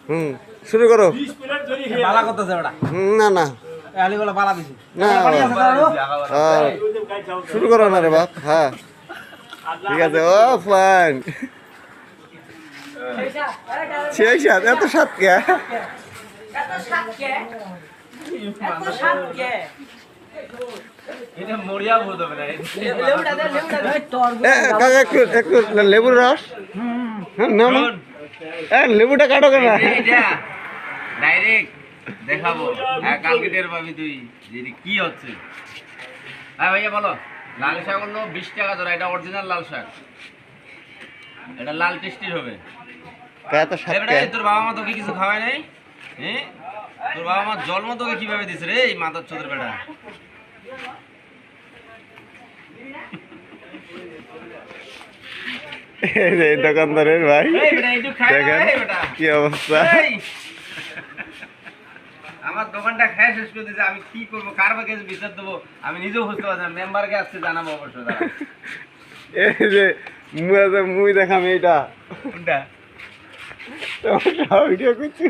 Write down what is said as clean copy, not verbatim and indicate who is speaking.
Speaker 1: হুম শুরু করো।
Speaker 2: বালা করতেছে ওটা
Speaker 1: না না
Speaker 2: আলিগুলো বালা দিছি
Speaker 1: না শুরু করো না রে বাপ। হ্যাঁ ঠিক আছে। ও ফাইন সেই সাত এত সাত কে একটু একটু লেবুর রস। হ্যাঁ না না লেবুটা কাটো কেন?
Speaker 3: ডাইরেক্ট দেখাবো কালকে টের পাবি তুই যে কি হচ্ছে। হ্যাঁ ভাইয়া বলো। লাল শাক হলো 20 টাকা ধরা, এটা অরিজিনাল লাল শাক, এটা লাল টেস্টির হবে। তোর বাবা মা তোকে কিছু খাওয়ায় নাই? হ্যাঁ তোর বাবা মা জন্ম তোকে কিভাবে দিছে রে এই মাথার চোদের বেটা?
Speaker 1: দোকানদারের ভাই দেখেন কি অবস্থা।
Speaker 3: আমার দোকানটা খায় শেষ করে দিয়েছে, আমি কি করবো, কার বাকে বিচার দেবো আমি নিজেও বুঝতে পারছি না। মেম্বারকে আসছে জানাবো অবশ্য।
Speaker 1: এই যে মুই দেখাম এইটা ভিডিও করছি।